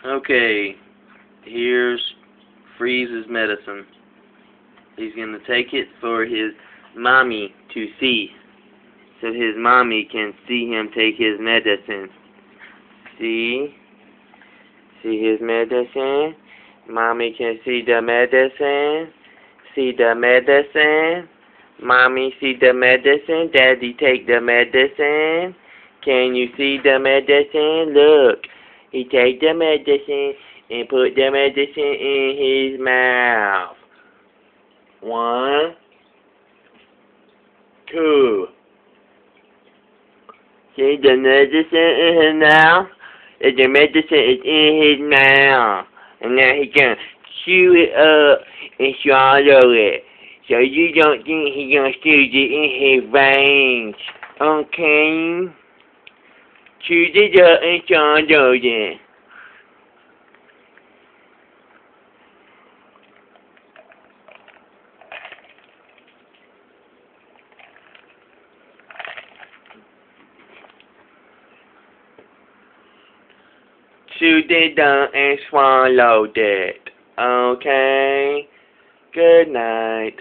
Okay, here's Freeze's medicine. He's gonna take it for his mommy to see, so his mommy can see him take his medicine. See? See his medicine? Mommy can see the medicine. See the medicine? Mommy see the medicine. Daddy take the medicine. Can you see the medicine? Look. He take the medicine and put the medicine in his mouth. 1, 2. See the medicine in his mouth? The medicine is in his mouth. And now he can chew it up and swallow it. So you don't think he gonna stick it in his veins. Okay? Chew it up and swallow it. Chew it down and swallow it. Okay? Good night.